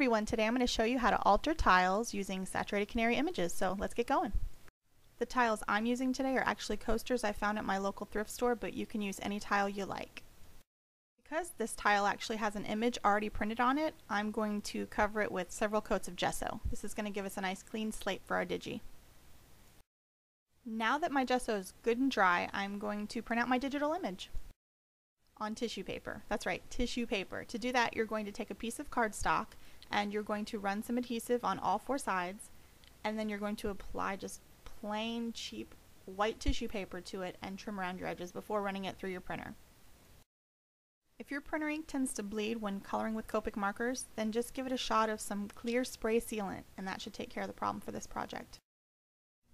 everyone, today I'm going to show you how to alter tiles using Saturated Canary images, so let's get going. The tiles I'm using today are actually coasters I found at my local thrift store, but you can use any tile you like. Because this tile actually has an image already printed on it, I'm going to cover it with several coats of gesso. This is going to give us a nice clean slate for our digi. Now that my gesso is good and dry, I'm going to print out my digital image on tissue paper. That's right, tissue paper. To do that, you're going to take a piece of cardstock and you're going to run some adhesive on all four sides, and then you're going to apply just plain cheap white tissue paper to it and trim around your edges before running it through your printer. If your printer ink tends to bleed when coloring with Copic markers, then just give it a shot of some clear spray sealant and that should take care of the problem for this project.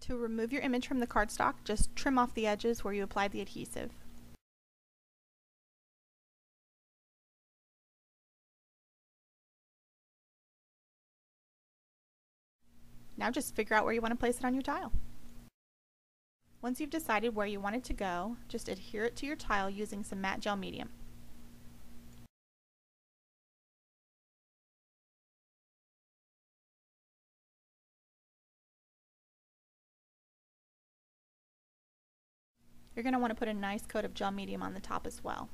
To remove your image from the cardstock, just trim off the edges where you applied the adhesive. Now just figure out where you want to place it on your tile. Once you've decided where you want it to go, just adhere it to your tile using some matte gel medium. You're going to want to put a nice coat of gel medium on the top as well.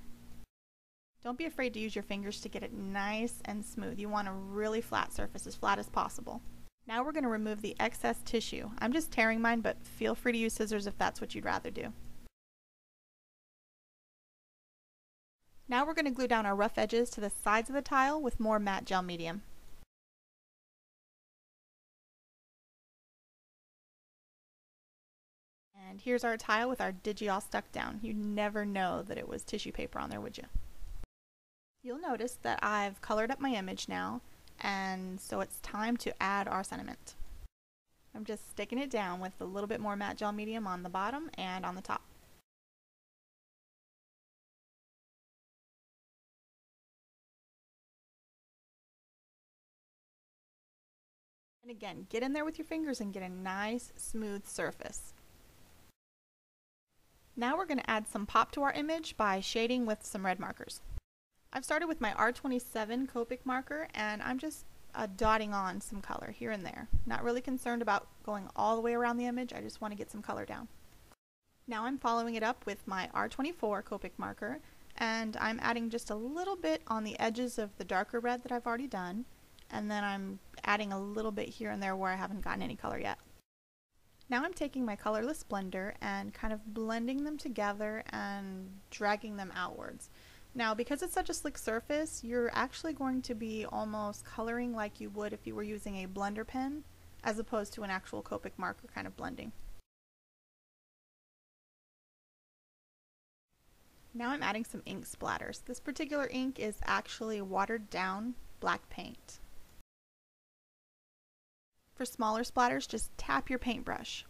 Don't be afraid to use your fingers to get it nice and smooth. You want a really flat surface, as flat as possible. Now we're going to remove the excess tissue. I'm just tearing mine, but feel free to use scissors if that's what you'd rather do. Now we're going to glue down our rough edges to the sides of the tile with more matte gel medium. And here's our tile with our digi all stuck down. You'd never know that it was tissue paper on there, would you? You'll notice that I've colored up my image now, and so it's time to add our sentiment. I'm just sticking it down with a little bit more matte gel medium on the bottom and on the top. And again, get in there with your fingers and get a nice smooth surface. Now we're going to add some pop to our image by shading with some red markers. I've started with my R27 Copic marker and I'm just dotting on some color here and there. Not really concerned about going all the way around the image, I just want to get some color down. Now I'm following it up with my R24 Copic marker and I'm adding just a little bit on the edges of the darker red that I've already done, and then I'm adding a little bit here and there where I haven't gotten any color yet. Now I'm taking my colorless blender and kind of blending them together and dragging them outwards. Now, because it's such a slick surface, you're actually going to be almost coloring like you would if you were using a blender pen, as opposed to an actual Copic marker kind of blending. Now I'm adding some ink splatters. This particular ink is actually watered down black paint. For smaller splatters, just tap your paintbrush.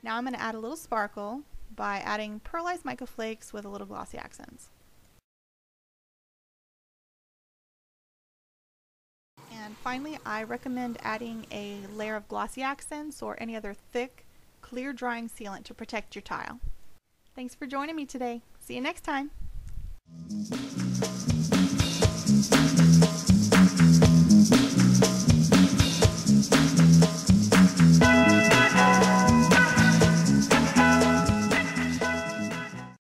Now I'm going to add a little sparkle by adding pearlized mica flakes with a little glossy accents. And finally, I recommend adding a layer of glossy accents or any other thick, clear drying sealant to protect your tile. Thanks for joining me today. See you next time.